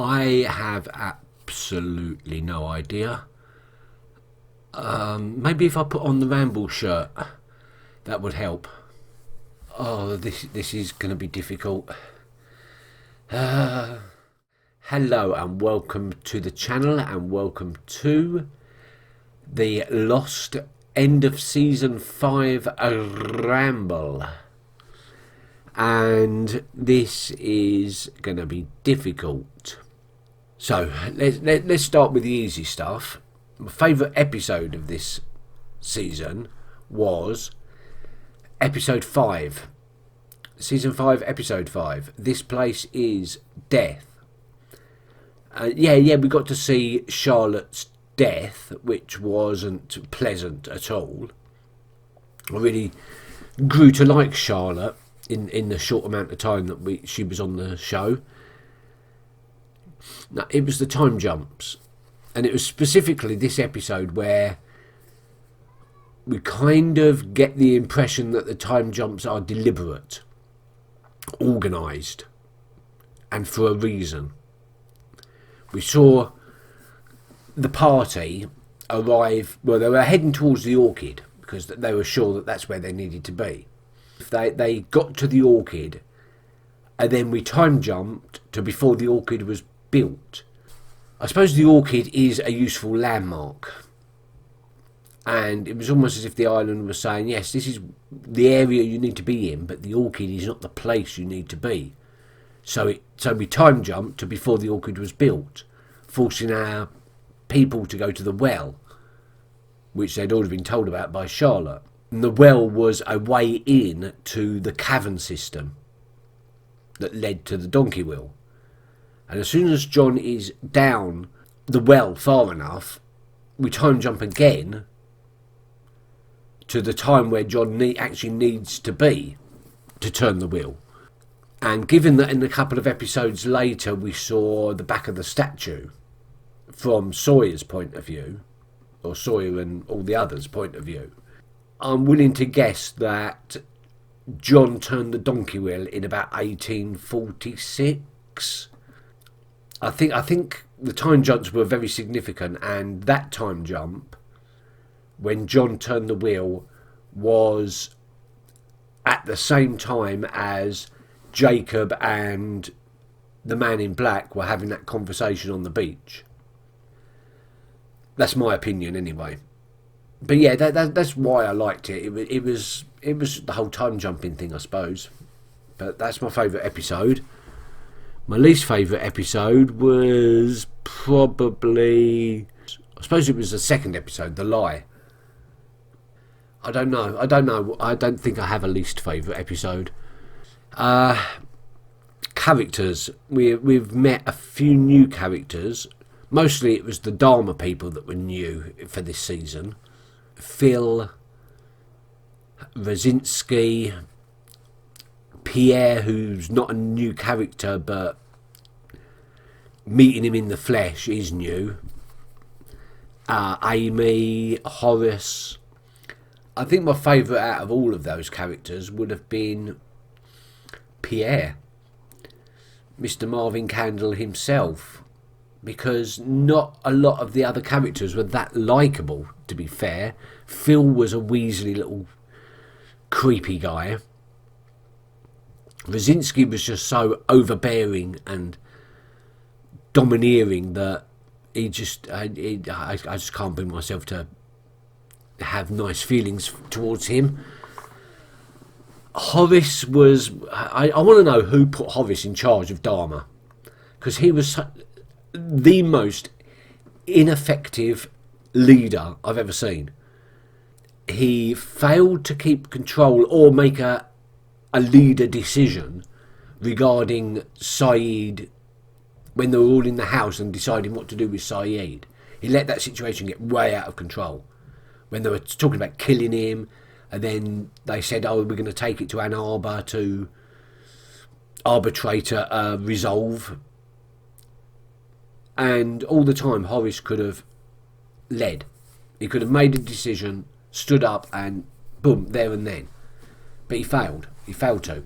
I have absolutely no idea. Maybe if I put on the Ramble shirt, that would help. Oh, this is going to be difficult. Hello and welcome to the channel and welcome to the Lost end of season 5 Ramble. And this is going to be difficult. So let's start with the easy stuff. My favourite episode of this season was episode 5. Season 5, episode 5. This place is death. We got to see Charlotte's death, which wasn't pleasant at all. I really grew to like Charlotte in the short amount of time that she was on the show. No, it was the time jumps. And it was specifically this episode where we kind of get the impression that the time jumps are deliberate, organised, and for a reason. We saw the party arrive, well, they were heading towards the Orchid because they were sure that that's where they needed to be. They got to the Orchid and then we time jumped to before the Orchid was built. I suppose the Orchid is a useful landmark, and it was almost as if the island was saying, yes, this is the area you need to be in, but the Orchid is not the place you need to be. So we time jumped to before the Orchid was built, forcing our people to go to the well, which they'd already been told about by Charlotte. And the well was a way in to the cavern system that led to the donkey wheel. And as soon as John is down the well far enough, we time jump again to the time where John actually needs to be to turn the wheel. And given that in a couple of episodes later we saw the back of the statue from Sawyer's point of view, or Sawyer and all the others' point of view, I'm willing to guess that John turned the donkey wheel in about 1846. I think the time jumps were very significant, and that time jump, when John turned the wheel, was at the same time as Jacob and the man in black were having that conversation on the beach. That's my opinion anyway. But yeah, that's why I liked it. It was the whole time jumping thing, I suppose. But that's my favourite episode. My least favourite episode was probably, I suppose it was the second episode, The Lie. I don't know. I don't think I have a least favourite episode. Characters. We've met a few new characters. Mostly it was the Dharma people that were new for this season. Phil, Rosinski, Pierre, who's not a new character, but meeting him in the flesh is new. Amy, Horace. I think my favourite out of all of those characters would have been Pierre, Mr. Marvin Candle himself, because not a lot of the other characters were that likeable, to be fair. Phil was a Weasley little creepy guy. Rosinski was just so overbearing and domineering that I just can't bring myself to have nice feelings towards him. Horace was... I want to know who put Horace in charge of Dharma, because he was the most ineffective leader I've ever seen. He failed to keep control or make a leader decision regarding Saeed when they were all in the house and deciding what to do with Saeed. He let that situation get way out of control. When they were talking about killing him, and then they said, oh, we're going to take it to Ann Arbor to arbitrate a resolve. And all the time Horace could have led. He could have made a decision, stood up and boom, there and then. But he failed. He failed to.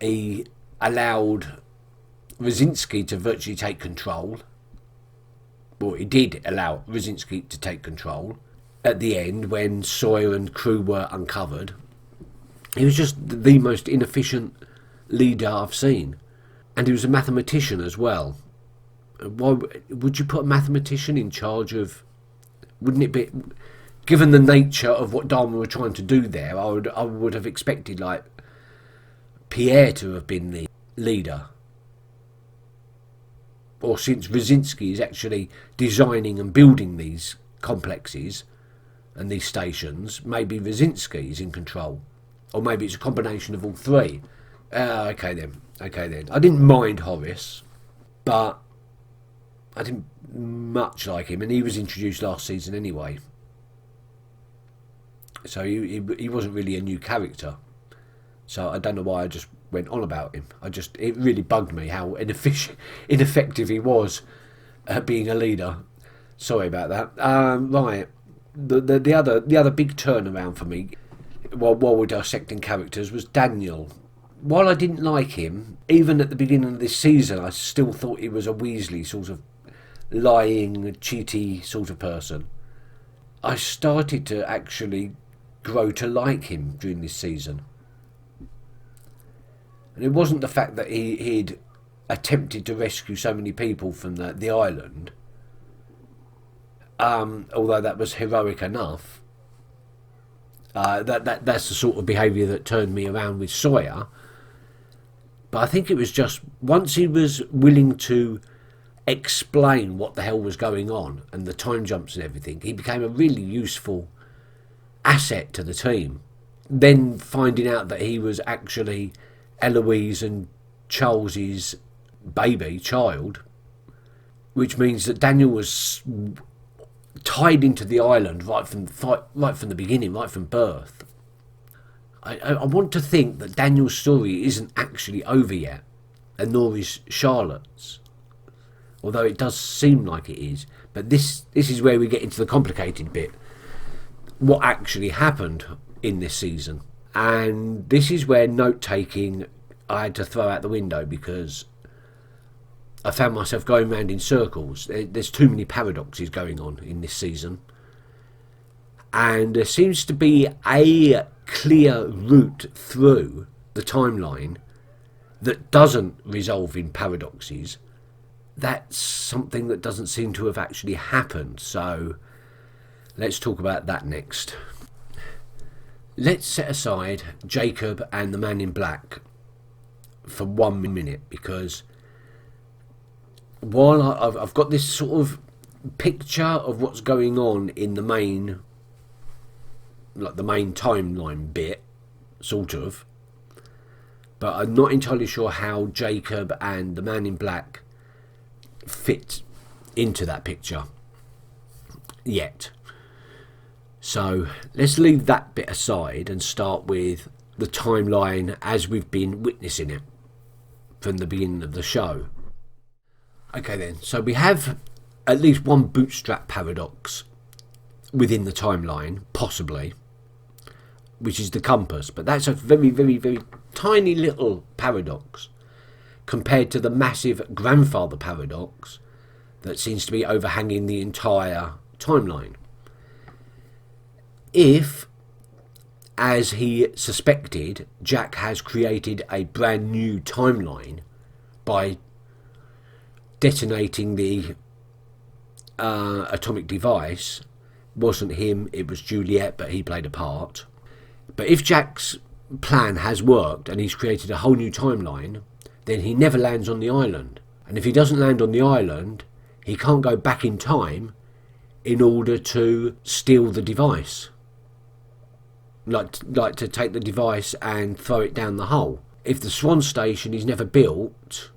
He allowed Rosensky to virtually take control. Well, he did allow Rosensky to take control at the end when Sawyer and crew were uncovered. He was just the most inefficient leader I've seen. And he was a mathematician as well. Why would you put a mathematician in charge of... Wouldn't it be... Given the nature of what Dharma were trying to do there, I would have expected, like, Pierre to have been the leader. Or since Rosensky is actually designing and building these complexes and these stations, maybe Rosensky is in control. Or maybe it's a combination of all three. Okay then. I didn't mind Horace, but I didn't much like him, and he was introduced last season anyway. So he wasn't really a new character. So I don't know why I just went on about him. It really bugged me how ineffective he was at being a leader. Sorry about that. Right. The other big turnaround for me, while we're dissecting characters, was Daniel. While I didn't like him, even at the beginning of this season, I still thought he was a Weasley sort of lying, cheaty sort of person. I started to actually grow to like him during this season. And it wasn't the fact that he'd attempted to rescue so many people from the island, although that was heroic enough. That's the sort of behaviour that turned me around with Sawyer. But I think it was just once he was willing to explain what the hell was going on and the time jumps and everything, he became a really useful asset to the team. Then finding out that he was actually Eloise and Charles's child, which means that Daniel was tied into the island right from the beginning, right from birth. I want to think that Daniel's story isn't actually over yet, and nor is Charlotte's, although it does seem like it is. But this is where we get into the complicated bit. What actually happened in this season. And this is where note-taking I had to throw out the window, because I found myself going round in circles. There's too many paradoxes going on in this season. And there seems to be a clear route through the timeline that doesn't resolve in paradoxes. That's something that doesn't seem to have actually happened. So let's talk about that next. Let's set aside Jacob and the Man in Black for 1 minute, because while I've got this sort of picture of what's going on in the main timeline bit, sort of, but I'm not entirely sure how Jacob and the Man in Black fit into that picture yet. So let's leave that bit aside and start with the timeline as we've been witnessing it from the beginning of the show. Okay then, so we have at least one bootstrap paradox within the timeline, possibly, which is the compass, but that's a very, very, very tiny little paradox compared to the massive grandfather paradox that seems to be overhanging the entire timeline. If, as he suspected, Jack has created a brand new timeline by detonating the atomic device, wasn't him, it was Juliet, but he played a part. But if Jack's plan has worked and he's created a whole new timeline, then he never lands on the island. And if he doesn't land on the island, he can't go back in time in order to steal the device. Like to take the device and throw it down the hole. If the Swan Station is never built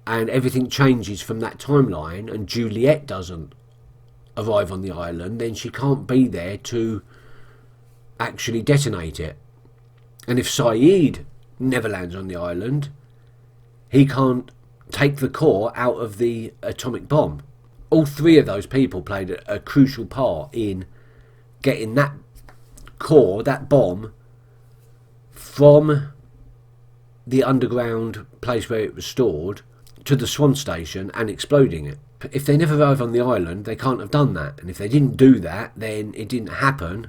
and everything changes from that timeline and Juliet doesn't arrive on the island, then she can't be there to actually detonate it. And if Saeed never lands on the island, he can't take the core out of the atomic bomb. All three of those people played a crucial part in getting that core, that bomb, from the underground place where it was stored to the Swan Station and exploding it. If they never arrive on the island, they can't have done that. And if they didn't do that, then it didn't happen.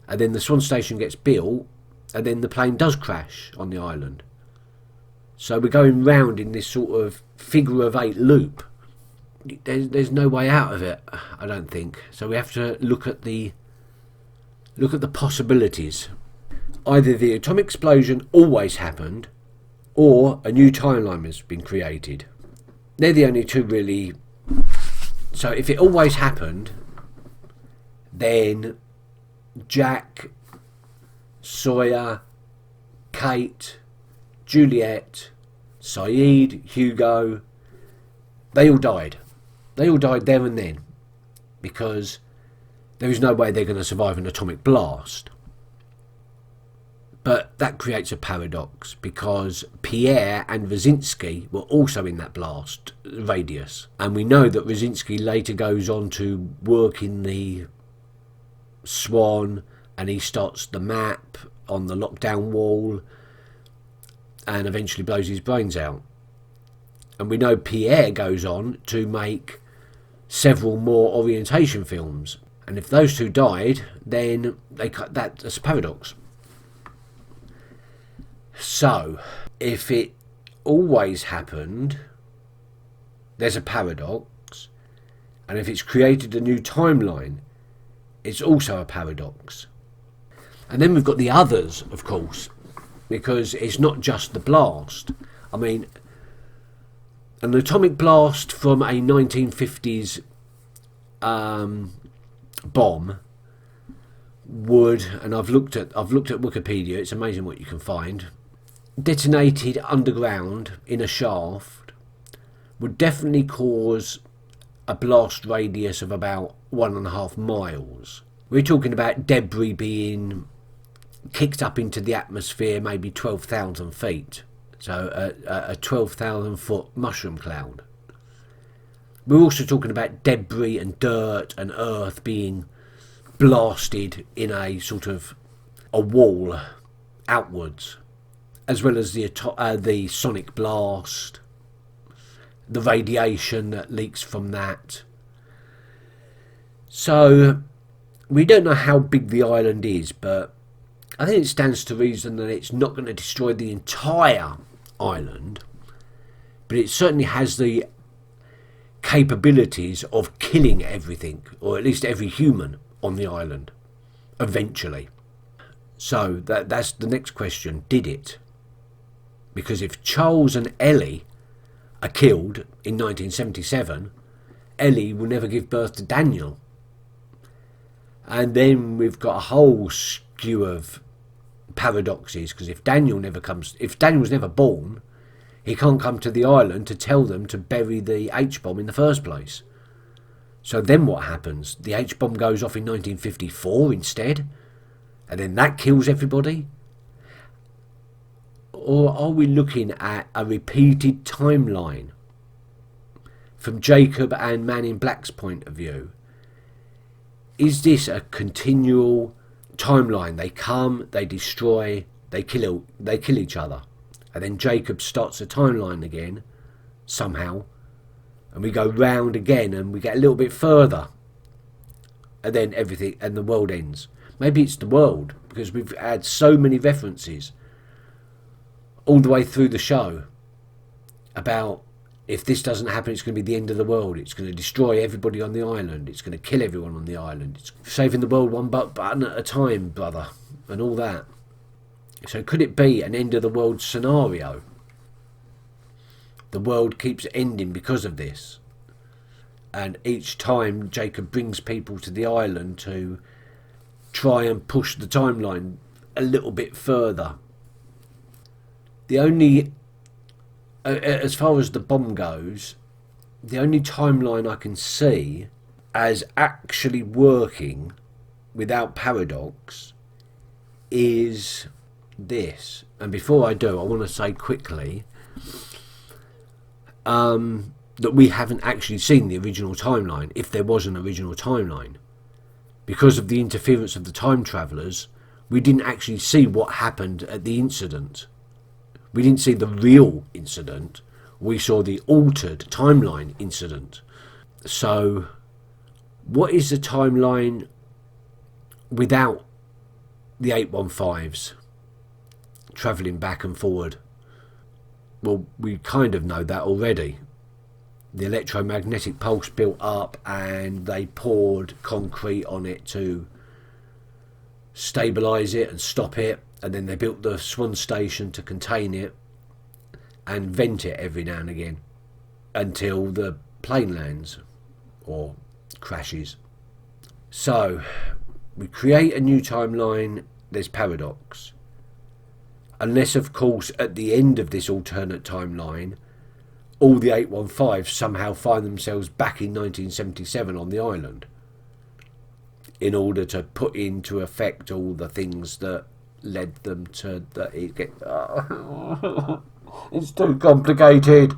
And then the Swan Station gets built, and then the plane does crash on the island. So we're going round in this sort of figure of eight loop. There's no way out of it, I don't think. So we have to look at the possibilities. Either the atomic explosion always happened, or a new timeline has been created. They're the only two really. So if it always happened, then Jack, Sawyer, Kate, Juliet, Saeed, Hugo, they all died. They all died there and then, because there is no way they're going to survive an atomic blast. But that creates a paradox, because Pierre and Rosinski were also in that blast radius. And we know that Rosinski later goes on to work in the Swan, and he starts the map on the lockdown wall and eventually blows his brains out. And we know Pierre goes on to make several more orientation films. And if those two died, then that's a paradox. So, if it always happened, there's a paradox. And if it's created a new timeline, it's also a paradox. And then we've got the others, of course, because it's not just the blast. I mean, an atomic blast from a 1950s bomb would, and I've looked at Wikipedia, it's amazing what you can find, detonated underground in a shaft would definitely cause a blast radius of about 1.5 miles. We're talking about debris being kicked up into the atmosphere maybe 12,000 feet. So a 12,000 foot mushroom cloud. We're also talking about debris and dirt and earth being blasted in a sort of a wall outwards, as well as the sonic blast, the radiation that leaks from that. So we don't know how big the island is, but I think it stands to reason that it's not going to destroy the entire island, but it certainly has the capabilities of killing everything, or at least every human on the island eventually. So that's the next question. Did it? Because if Charles and Ellie are killed in 1977, Ellie will never give birth to Daniel. And then we've got a whole skew of paradoxes, because if Daniel's never born, he can't come to the island to tell them to bury the H-bomb in the first place. So then what happens? The H-bomb goes off in 1954 instead, and then that kills everybody? Or are we looking at a repeated timeline? From Jacob and Man in Black's point of view, is this a continual timeline? They come, they destroy, they kill each other, and then Jacob starts a timeline again somehow, and we go round again, and we get a little bit further, and then everything, and the world ends. Maybe it's the world, because we've had so many references all the way through the show about, if this doesn't happen, it's going to be the end of the world. It's going to destroy everybody on the island. It's going to kill everyone on the island. It's saving the world one button at a time, brother, and all that. So could it be an end of the world scenario? The world keeps ending because of this. And each time Jacob brings people to the island to try and push the timeline a little bit further. The only, as far as the bomb goes, the only timeline I can see as actually working without paradox is this. And before I do, I want to say quickly that we haven't actually seen the original timeline, if there was an original timeline. Because of the interference of the time travellers, we didn't actually see what happened at the incident. We didn't see the real incident. We saw the altered timeline incident. So, what is the timeline without the 815s travelling back and forward? Well, we kind of know that already. The electromagnetic pulse built up and they poured concrete on it to stabilise it and stop it, and then they built the Swan station to contain it and vent it every now and again until the plane lands or crashes. So we create a new timeline, there's paradox. Unless, of course, at the end of this alternate timeline, all the 815s somehow find themselves back in 1977 on the island in order to put into effect all the things that led them to it's too complicated.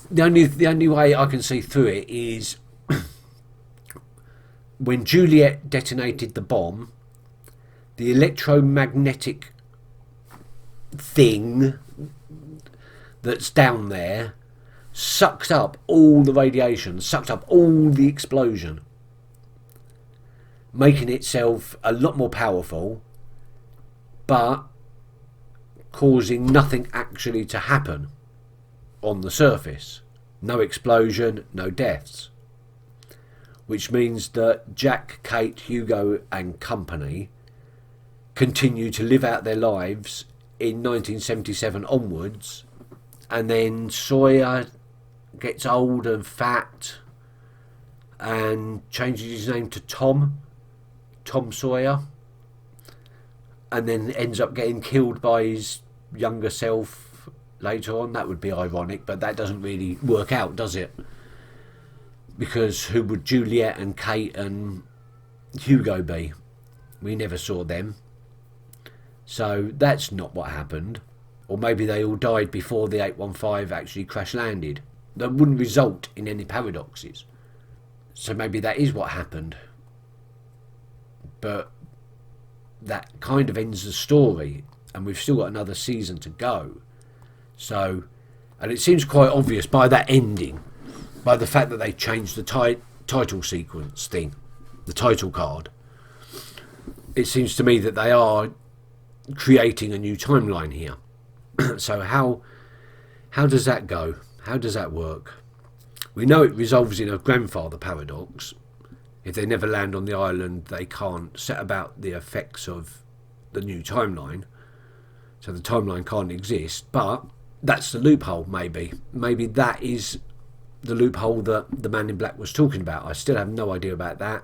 The only way I can see through it is when Juliet detonated the bomb, the electromagnetic thing that's down there sucked up all the radiation, sucked up all the explosion, making itself a lot more powerful, but causing nothing actually to happen on the surface. No explosion, no deaths. Which means that Jack, Kate, Hugo and company continue to live out their lives in 1977 onwards, and then Sawyer gets old and fat and changes his name to Tom Sawyer, and then ends up getting killed by his younger self later on. That would be ironic, but that doesn't really work out, does it? Because who would Juliet and Kate and Hugo be? We never saw them. So that's not what happened. Or maybe they all died before the 815 actually crash landed. That wouldn't result in any paradoxes. So maybe that is what happened. But that kind of ends the story, and we've still got another season to go. So, and it seems quite obvious by that ending, by the fact that they changed the title sequence thing, the title card. It seems to me that they are creating a new timeline here. So how does that go? How does that work? We know it resolves in a grandfather paradox. If they never land on the island, they can't set about the effects of the new timeline. So the timeline can't exist. But that's the loophole, maybe. Maybe that is the loophole that the Man in Black was talking about. I still have no idea about that.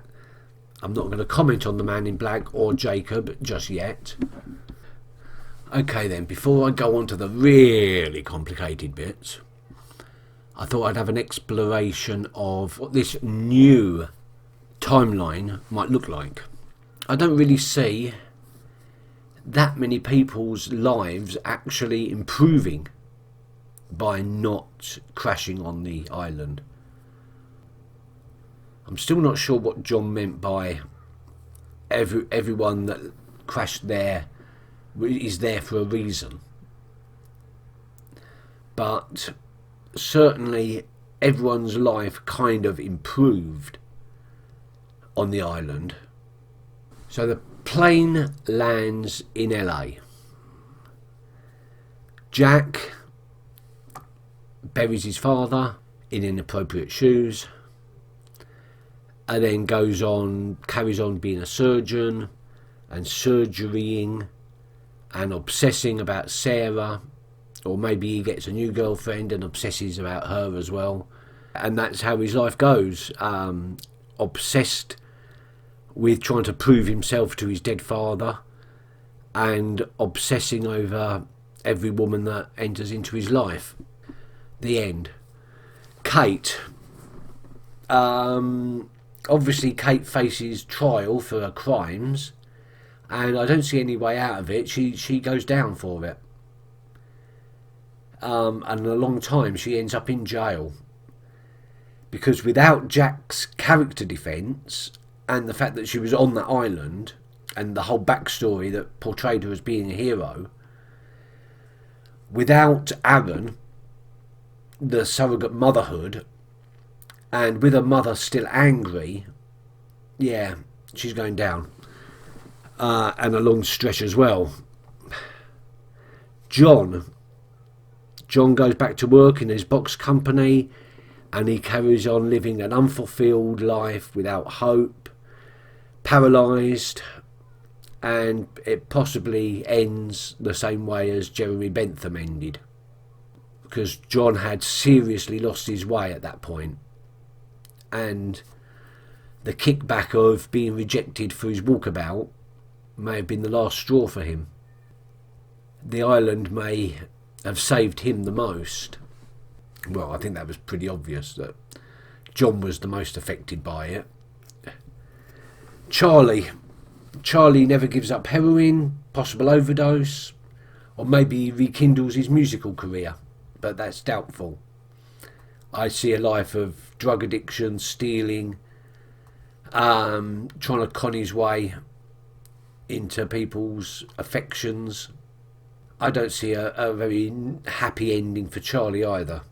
I'm not going to comment on the Man in Black or Jacob just yet. Okay then, before I go on to the really complicated bits, I thought I'd have an exploration of what this new timeline might look like. I don't really see that many people's lives actually improving by not crashing on the island. I'm still not sure what John meant by everyone that crashed there is there for a reason. But certainly everyone's life kind of improved on the island. So the plane lands in LA. Jack buries his father in inappropriate shoes, and then carries on being a surgeon and surgerying and obsessing about Sarah, or maybe he gets a new girlfriend and obsesses about her as well, and that's how his life goes. Obsessed with trying to prove himself to his dead father and obsessing over every woman that enters into his life. The end. Kate. Obviously Kate faces trial for her crimes, and I don't see any way out of it. She goes down for it. And a long time she ends up in jail. Because without Jack's character defence and the fact that she was on that island and the whole backstory that portrayed her as being a hero, Without Aaron, the surrogate motherhood, and with her mother still angry, yeah, she's going down. And a long stretch as well. John goes back to work in his box company, and he carries on living an unfulfilled life without hope, paralysed, and it possibly ends the same way as Jeremy Bentham ended, because John had seriously lost his way at that point, and the kickback of being rejected for his walkabout may have been the last straw for him. The island may have saved him the most. Well, I think that was pretty obvious that John was the most affected by it. Charlie never gives up heroin, possible overdose, or maybe he rekindles his musical career, but that's doubtful. I see a life of drug addiction, stealing, trying to con his way into people's affections. I don't see a very happy ending for Charlie either.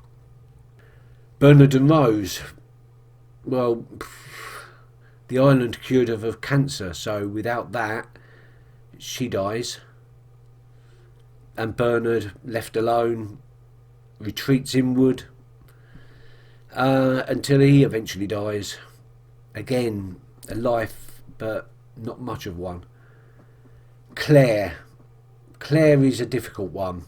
Bernard and Rose, well, the island cured her of cancer, so without that, she dies. And Bernard, left alone, retreats inward until he eventually dies. Again, a life, but not much of one. Claire is a difficult one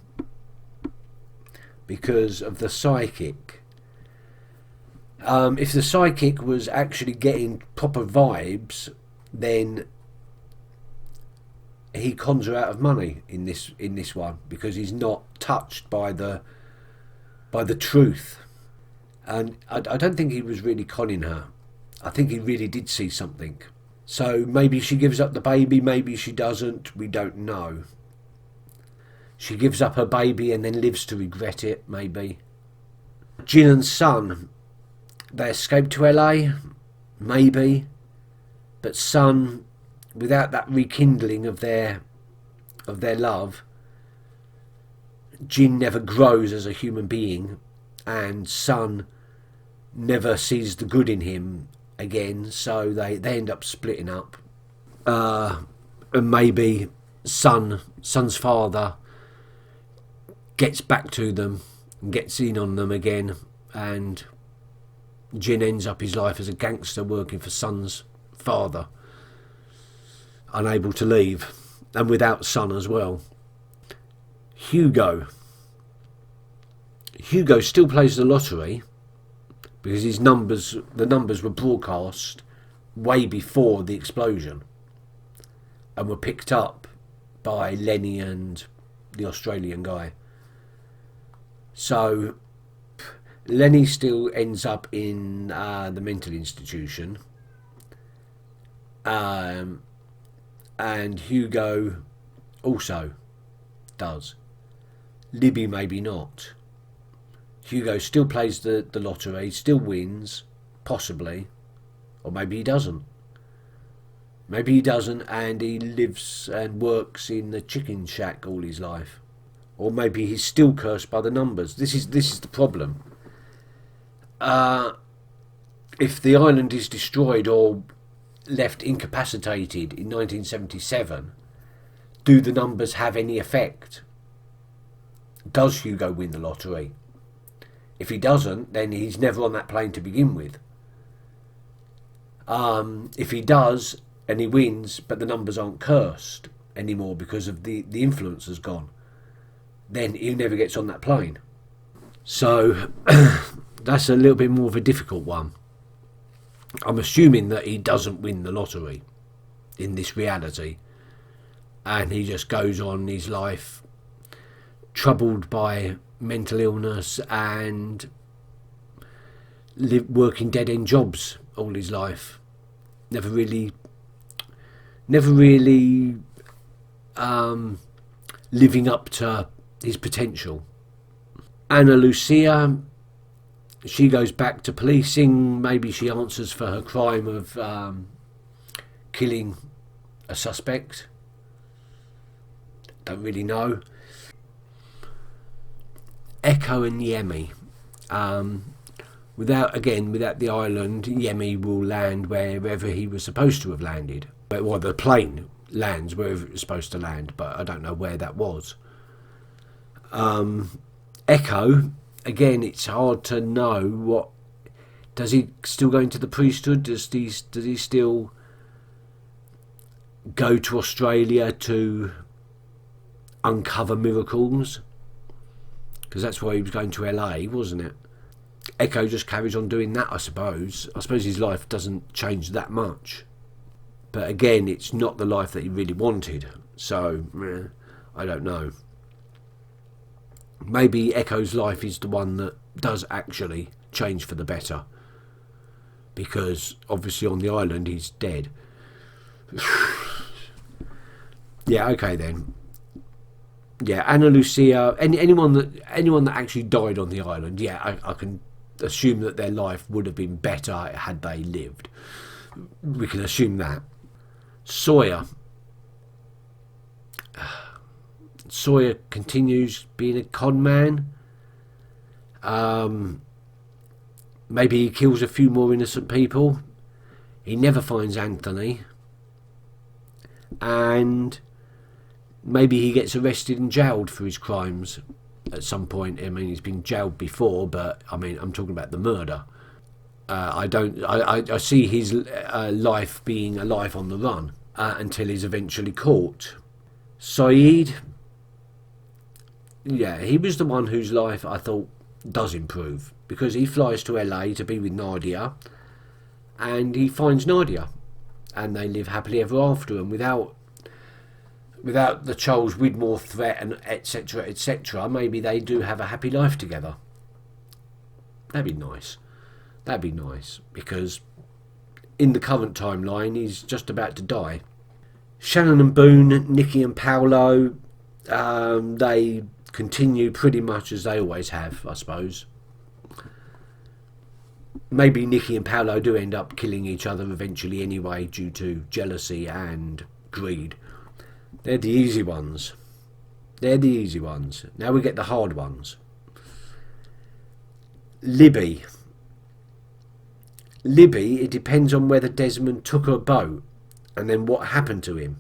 because of the psychic. If the psychic was actually getting proper vibes, then he cons her out of money in this one, because he's not touched by the truth. And I don't think he was really conning her. I think he really did see something. So maybe she gives up the baby, maybe she doesn't, we don't know. She gives up her baby and then lives to regret it, maybe. Jin and Sun, they escape to LA, maybe. But Sun, without that rekindling of their love, Jin never grows as a human being, and Sun never sees the good in him again, so they end up splitting up. And maybe Sun's father gets back to them and gets in on them again, and Jin ends up his life as a gangster working for Sun's father, unable to leave, and without Sun as well. Hugo still plays the lottery because the numbers were broadcast way before the explosion and were picked up by Lenny and the Australian guy. So Lenny still ends up in the mental institution, and Hugo also does. Libby maybe not. Hugo still plays the lottery, still wins, possibly, or maybe he doesn't. Maybe he doesn't, and he lives and works in the chicken shack all his life. Or maybe he's still cursed by the numbers. This is the problem. If the island is destroyed or left incapacitated in 1977, do the numbers have any effect? Does Hugo win the lottery? If he doesn't, then he's never on that plane to begin with. If he does and he wins, but the numbers aren't cursed anymore because of the influence has gone, then he never gets on that plane. So that's a little bit more of a difficult one. I'm assuming that he doesn't win the lottery in this reality, and he just goes on his life troubled by mental illness and working dead-end jobs all his life, never really living up to his potential. Anna Lucia, she goes back to policing. Maybe she answers for her crime of killing a suspect. Don't really know. Echo and Yemi. Without the island, Yemi will land wherever he was supposed to have landed. Well, the plane lands wherever it was supposed to land, but I don't know where that was. Echo, again, it's hard to know what. Does he still go into the priesthood? Does he still go to Australia to uncover miracles? Because that's why he was going to LA, wasn't it? Echo just carries on doing that, I suppose. I suppose his life doesn't change that much. But again, it's not the life that he really wanted. So, I don't know. Maybe Echo's life is the one that does actually change for the better. Because obviously on the island he's dead. Yeah, okay then. Yeah, Anna Lucia, anyone that actually died on the island, yeah, I can assume that their life would have been better had they lived. We can assume that. Sawyer continues being a con man. Maybe he kills a few more innocent people. He never finds Anthony. And maybe he gets arrested and jailed for his crimes at some point. I mean, he's been jailed before, but I mean, I'm talking about the murder. I see his life being a life on the run until he's eventually caught. Saeed, yeah, he was the one whose life I thought does improve, because he flies to LA to be with Nadia, and he finds Nadia, and they live happily ever after, and without the Charles Widmore threat and etc etc, maybe they do have a happy life together. That'd be nice. That'd be nice, because in the current timeline he's just about to die. Shannon and Boone, Nikki and Paolo, they continue pretty much as they always have, I suppose. Maybe Nikki and Paolo do end up killing each other eventually anyway, due to jealousy and greed. They're the easy ones. They're the easy ones. Now we get the hard ones. Libby, it depends on whether Desmond took her boat and then what happened to him.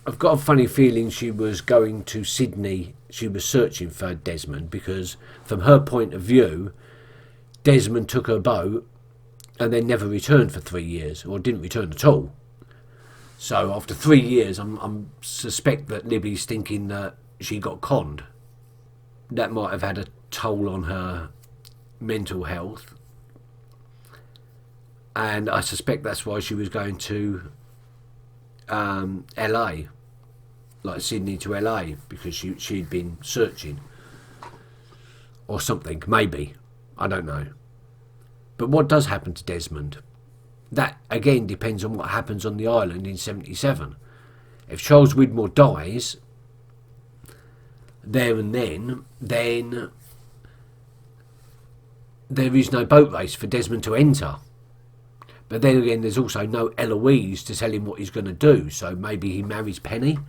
I've got a funny feeling she was going to Sydney. She was searching for Desmond, because from her point of view, Desmond took her boat and then never returned for 3 years, or didn't return at all. So after 3 years, I'm suspect that Libby's thinking that she got conned. That might have had a toll on her mental health, and I suspect that's why she was going to LA, like Sydney to LA, because she'd been searching or something, maybe, I don't know. But what does happen to Desmond? That again depends on what happens on the island in 77. If Charles Widmore dies there and then there is no boat race for Desmond to enter. But then again, there's also no Eloise to tell him what he's going to do. So maybe he marries Penny.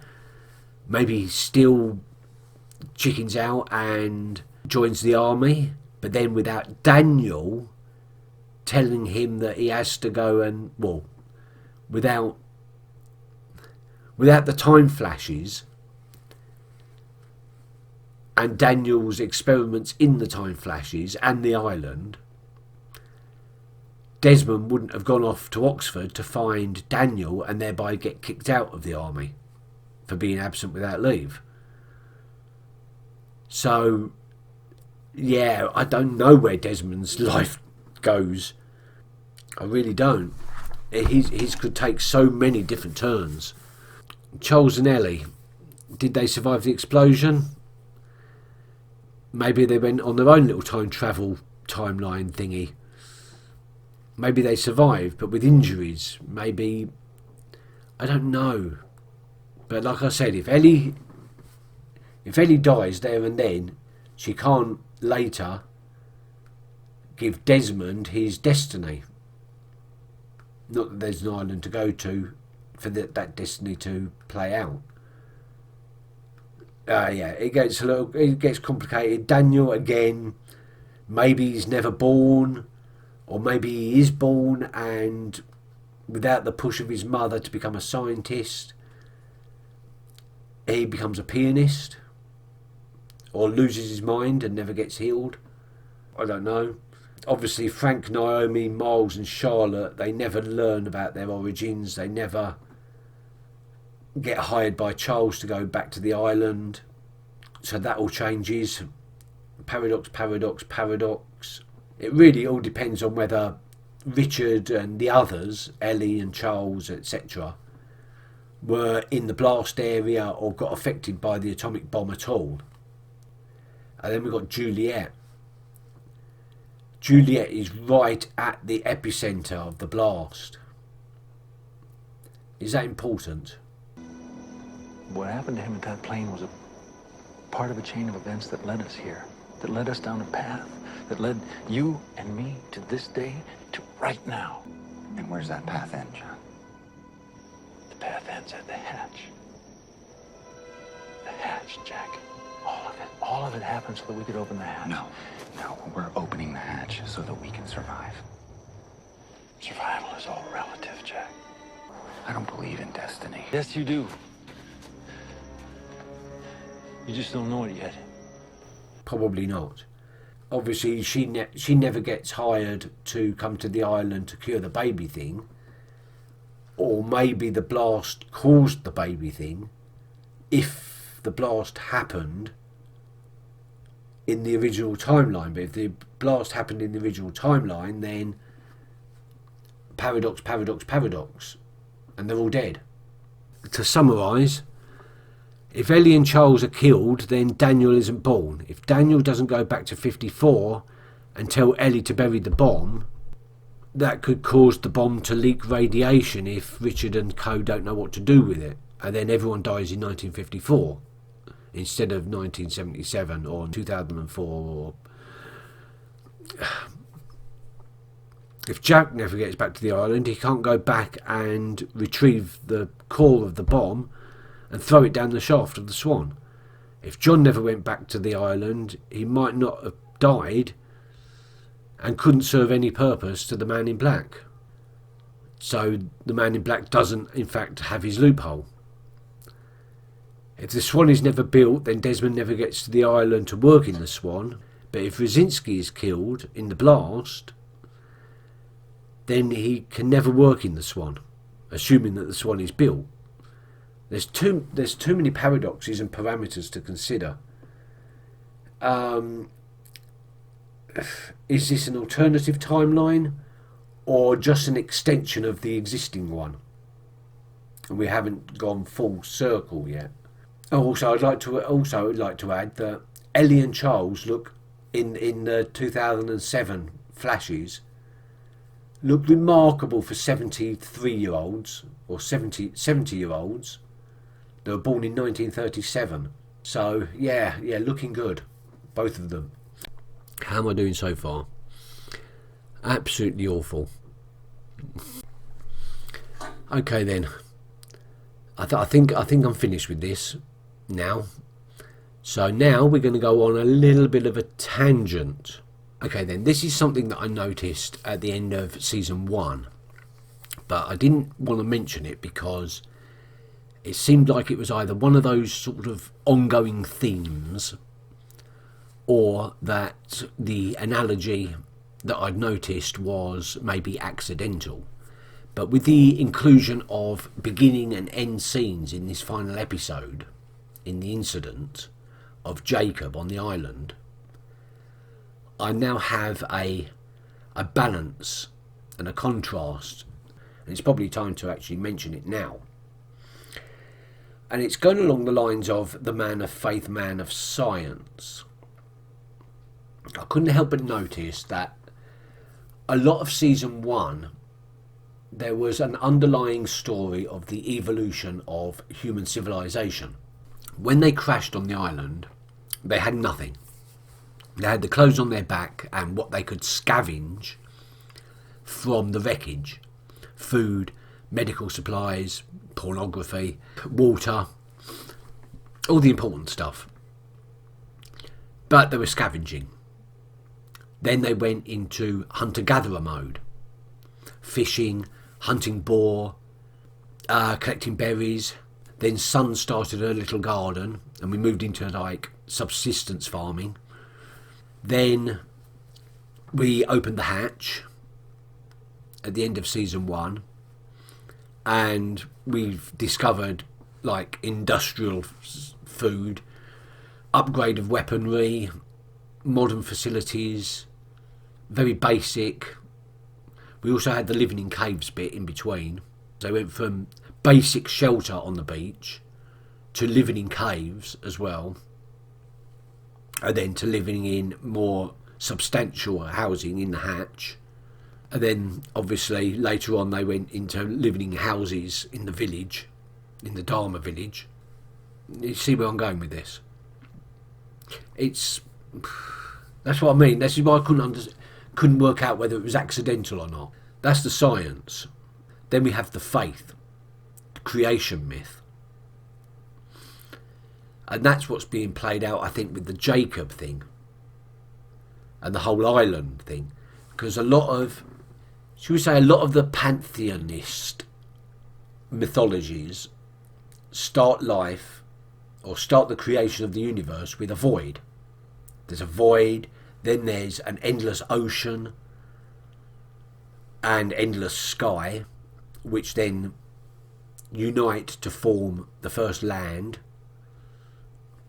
Maybe he still chickens out and joins the army. But then without Daniel telling him that he has to go and, well, without the time flashes and Daniel's experiments in the time flashes and the island, Desmond wouldn't have gone off to Oxford to find Daniel and thereby get kicked out of the army for being absent without leave. So, yeah, I don't know where Desmond's life goes. I really don't. His could take so many different turns. Charles and Ellie, did they survive the explosion? Maybe they went on their own little time travel timeline thingy. Maybe they survived, but with injuries. Maybe, I don't know. But like I said, if Ellie dies there and then, she can't later give Desmond his destiny. Not that there's an island to go to for that destiny to play out. Yeah, it gets complicated. Daniel again, maybe he's never born, or maybe he is born and without the push of his mother to become a scientist, he becomes a pianist, or loses his mind and never gets healed. I don't know. Obviously, Frank, Naomi, Miles and Charlotte, they never learn about their origins. They never get hired by Charles to go back to the island. So that all changes. Paradox, paradox, paradox. It really all depends on whether Richard and the others, Ellie and Charles, etc., were in the blast area or got affected by the atomic bomb at all. And then we've got Juliet. Juliet is right at the epicenter of the blast. Is that important? What happened to him at that plane was a part of a chain of events that led us here, that led us down a path, that led you and me to this day, to right now. And where's that path end, John? The path ends at the hatch. The hatch, Jack. All of it happened so that we could open the hatch. No, we're opening the hatch so that we can survive. Survival is all relative, Jack. I don't believe in destiny. Yes, you do. You just don't know it yet. Probably not. Obviously, she never gets hired to come to the island to cure the baby thing. Or maybe the blast caused the baby thing. If the blast happened in the original timeline. But if the blast happened in the original timeline, then paradox, paradox, paradox. And they're all dead. To summarise, if Ellie and Charles are killed, then Daniel isn't born. If Daniel doesn't go back to 54 and tell Ellie to bury the bomb, that could cause the bomb to leak radiation if Richard and co don't know what to do with it. And then everyone dies in 1954 instead of 1977 or 2004. Or if Jack never gets back to the island, he can't go back and retrieve the core of the bomb and throw it down the shaft of the Swan. If John never went back to the island, he might not have died and couldn't serve any purpose to the Man in Black. So the Man in Black doesn't, in fact, have his loophole. If the Swan is never built, then Desmond never gets to the island to work in the Swan. But if Rosinski is killed in the blast, then he can never work in the Swan, assuming that the Swan is built. There's too many paradoxes and parameters to consider. Is this an alternative timeline or just an extension of the existing one? And we haven't gone full circle yet. Also, I'd like to add that Ellie and Charles look in the 2007 flashes look remarkable for 73-year-olds or 70-year-olds. They were born in 1937. So, yeah, looking good. Both of them. How am I doing so far? Absolutely awful. Okay then. I think I'm finished with this now. So now we're going to go on a little bit of a tangent. Okay then, this is something that I noticed at the end of season 1. But I didn't want to mention it because it seemed like it was either one of those sort of ongoing themes or that the analogy that I'd noticed was maybe accidental. But with the inclusion of beginning and end scenes in this final episode, in the incident of Jacob on the island, I now have a balance and a contrast, and it's probably time to actually mention it now. And it's going along the lines of the man of faith, man of science. I couldn't help but notice that a lot of season 1 there was an underlying story of the evolution of human civilization. When they crashed on the island, they had nothing. They had the clothes on their back and what they could scavenge from the wreckage. Food, medical supplies, pornography, water, all the important stuff. But they were scavenging. Then they went into hunter-gatherer mode. Fishing, hunting boar, collecting berries. Then Son started a little garden and we moved into like subsistence farming. Then we opened the hatch at the end of season 1 and we've discovered like industrial food, upgrade of weaponry, modern facilities, very basic. We also had the living in caves bit in between. So we went from basic shelter on the beach to living in caves as well, and then to living in more substantial housing in the hatch. And then obviously later on they went into living in houses in the village, in the Dharma village. You see where I'm going with this? That's what I mean. This is why I couldn't work out whether it was accidental or not. That's the science. Then we have the faith, the creation myth. And that's what's being played out, I think, with the Jacob thing and the whole island thing. Because a lot of the pantheonist mythologies start life or start the creation of the universe with a void. There's a void, then there's an endless ocean and endless sky, which then unite to form the first land,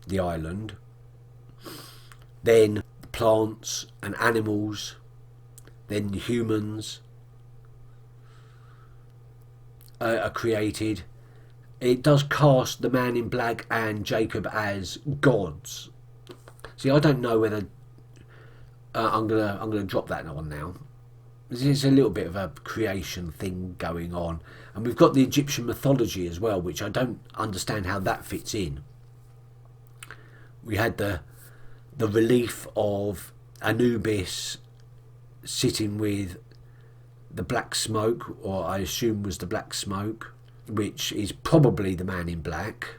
the island. Then plants and animals, then humans are created. It does cast the Man in Black and Jacob as gods. See, I don't know whether I'm gonna drop that on now. There's a little bit of a creation thing going on, and we've got the Egyptian mythology as well, which I don't understand how that fits in. We had the relief of Anubis sitting with the black smoke, or I assume was the black smoke, which is probably the Man in Black,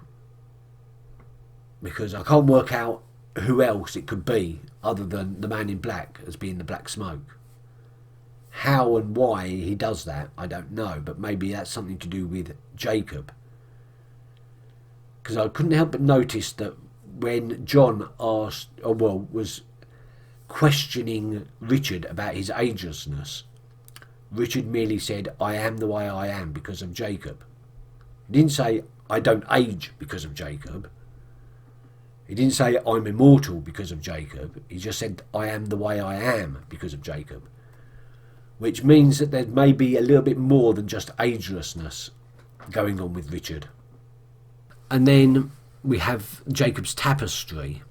because I can't work out who else it could be other than the Man in Black as being the black smoke. How and why he does that, I don't know, but maybe that's something to do with Jacob. Because I couldn't help but notice that when John was questioning Richard about his agelessness, Richard merely said, "I am the way I am because of Jacob." He didn't say, "I don't age because of Jacob." He didn't say, "I'm immortal because of Jacob." He just said, "I am the way I am because of Jacob." Which means that there may be a little bit more than just agelessness going on with Richard. And then we have Jacob's Tapestry,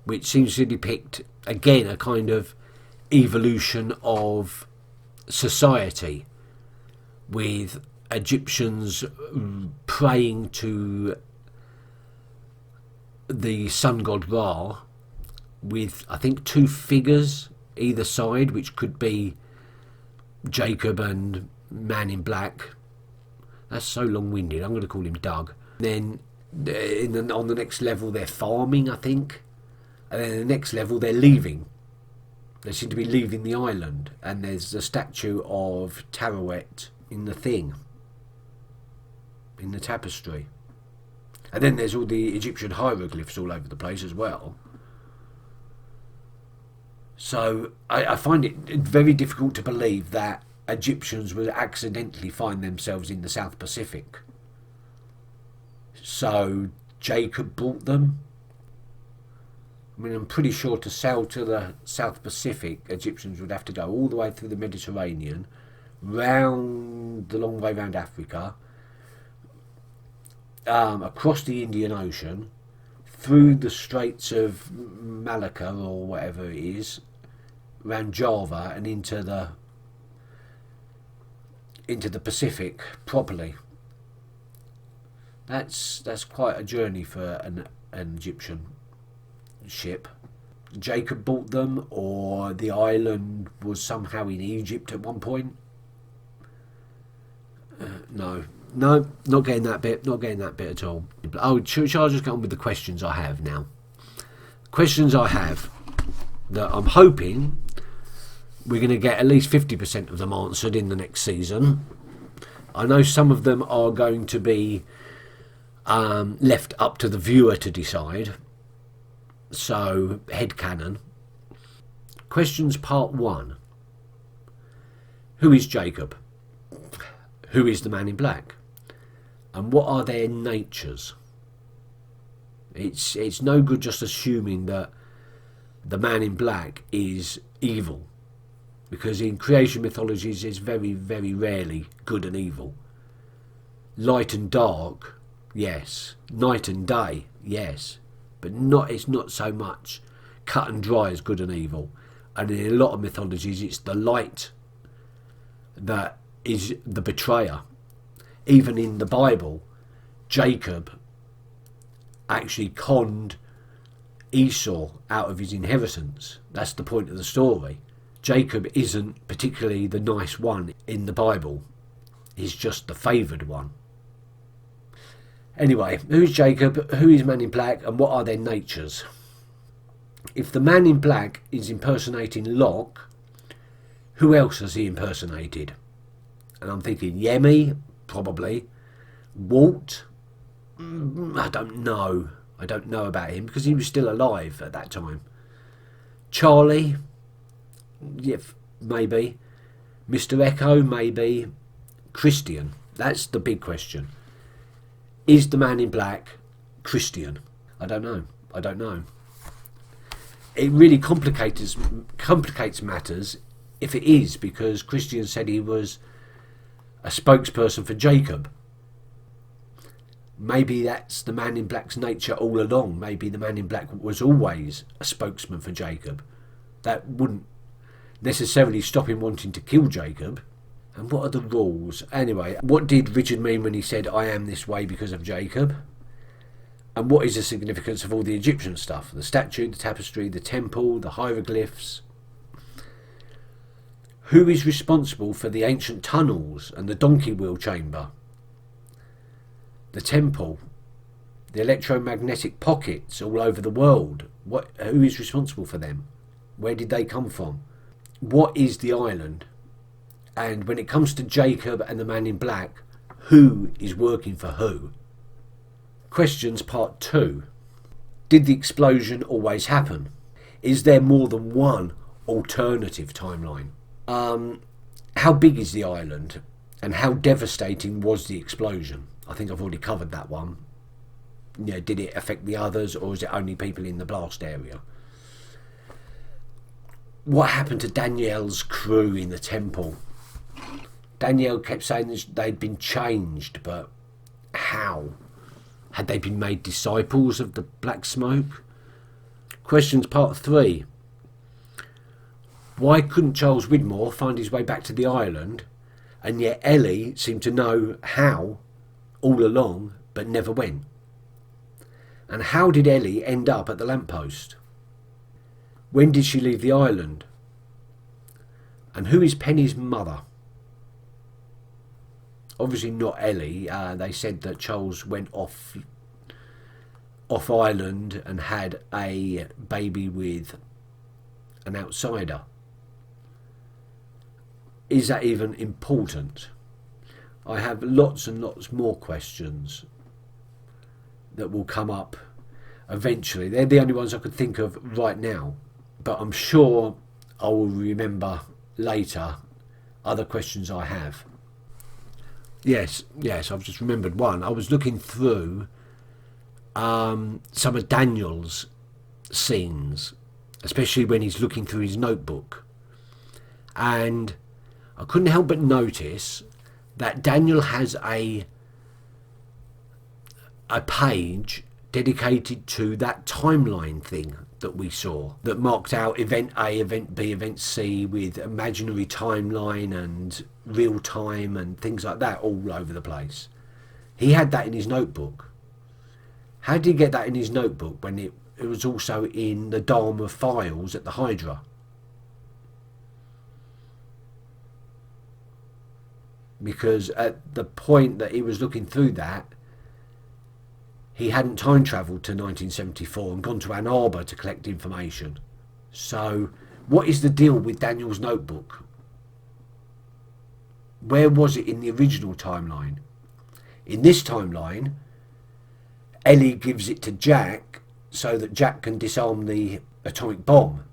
which seems to depict, again, a kind of evolution of society, with Egyptians praying to the sun god Ra, with I think 2 figures either side, which could be Jacob and Man in Black. That's so long-winded. I'm going to call him Doug. Then on the next level they're farming, I think, and then the next level they're leaving. They seem to be leaving the island, and there's a statue of Tarawet in the thing, in the tapestry. And then there's all the Egyptian hieroglyphs all over the place as well. So I find it very difficult to believe that Egyptians would accidentally find themselves in the South Pacific. So Jacob brought them. I mean, I'm pretty sure to sail to the South Pacific, Egyptians would have to go all the way through the Mediterranean, round the long way round Africa, across the Indian Ocean, through the Straits of Malacca or whatever it is, around Java and into the Pacific properly. That's quite a journey for an Egyptian ship. Jacob bought them, or the island was somehow in Egypt at one point. No, No, not getting that bit. Not getting that bit at all. Oh, shall I just get on with the questions I have now? Questions I have that I'm hoping we're going to get at least 50% of them answered in the next season. I know some of them are going to be left up to the viewer to decide. So, headcanon. Questions part 1. Who is Jacob? Who is the man in black? And what are their natures? It's no good just assuming that the man in black is evil, because in creation mythologies it's very, very rarely good and evil. Light and dark, yes. Night and day, yes. But it's not so much cut and dry as good and evil. And in a lot of mythologies it's the light that is the betrayer. Even in the Bible, Jacob actually conned Esau out of his inheritance. That's the point of the story. Jacob isn't particularly the nice one in the Bible. He's just the favoured one. Anyway, who is Jacob? Who is Man in Black? And what are their natures? If the Man in Black is impersonating Locke, who else has he impersonated? And I'm thinking Yemi, probably. Walt, I don't know. I don't know about him because he was still alive at that time. Charlie, yeah, maybe. Mr. Echo, maybe. Christian, that's the big question. Is the Man in Black Christian? I don't know. I don't know. It really complicates matters if it is, because Christian said he was a spokesperson for Jacob. Maybe that's the Man in Black's nature all along. Maybe the Man in Black was always a spokesman for Jacob. That wouldn't necessarily stop him wanting to kill Jacob. And what are the rules? Anyway, what did Richard mean when he said, I am this way because of Jacob? And what is the significance of all the Egyptian stuff? The statue, the tapestry, the temple, the hieroglyphs. Who is responsible for the ancient tunnels and the donkey wheel chamber? The temple, the electromagnetic pockets all over the world. Who is responsible for them? Where did they come from? What is the island? And when it comes to Jacob and the Man in Black, who is working for who? Questions part 2. Did the explosion always happen? Is there more than one alternative timeline? How big is the island? And how devastating was the explosion? I think I've already covered that one. You know, did it affect the others, or is it only people in the blast area? What happened to Danielle's crew in the temple? Danielle kept saying they'd been changed, but how? Had they been made disciples of the Black Smoke? Questions part 3. Why couldn't Charles Widmore find his way back to the island, and yet Ellie seemed to know how all along, but never went? And how did Ellie end up at the lamppost? When did she leave the island? And who is Penny's mother? Obviously not Ellie. They said that Charles went off island and had a baby with an outsider. Is that even important? I have lots and lots more questions that will come up eventually. They're the only ones I could think of right now, but I'm sure I will remember later other questions I have. Yes, I've just remembered one. I was looking through some of Daniel's scenes, especially when he's looking through his notebook, and I couldn't help but notice that Daniel has a page dedicated to that timeline thing that we saw, that marked out event A, event B, event C, with imaginary timeline and real time and things like that all over the place. He had that in his notebook. How did he get that in his notebook when it was also in the Dharma files at the Hydra? because at the point that he was looking through that, he hadn't time travelled to 1974 and gone to Ann Arbor to collect information. So what is the deal with Daniel's notebook? Where was it in the original timeline? In this timeline, Ellie gives it to Jack so that Jack can disarm the atomic bomb.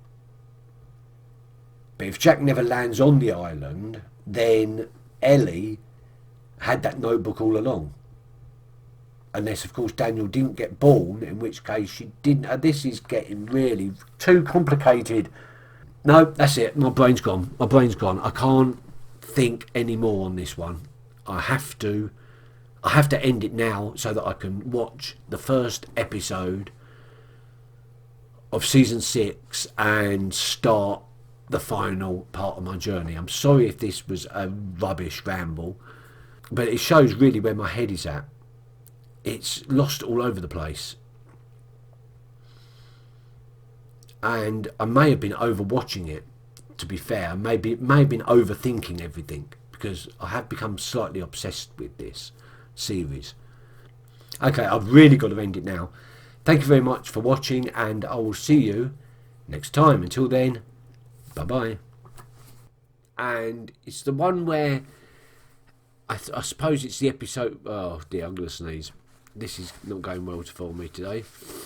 But if Jack never lands on the island, then Ellie had that notebook all along. Unless, of course, Daniel didn't get born, in which case she didn't. This is getting really too complicated. No, that's it. My brain's gone. My brain's gone. I can't think any more on this one. I have to end it now so that I can watch the first episode of season 6 and start the final part of my journey. I'm sorry if this was a rubbish ramble, but it shows really where my head is at. It's lost all over the place. And I may have been overwatching it, to be fair. May have been overthinking everything, because I have become slightly obsessed with this series. Okay, I've really got to end it now. Thank you very much for watching, and I will see you next time. Until then, bye-bye. And it's the one where I suppose it's the episode. Oh dear, I'm going to sneeze. This is not going well for me today.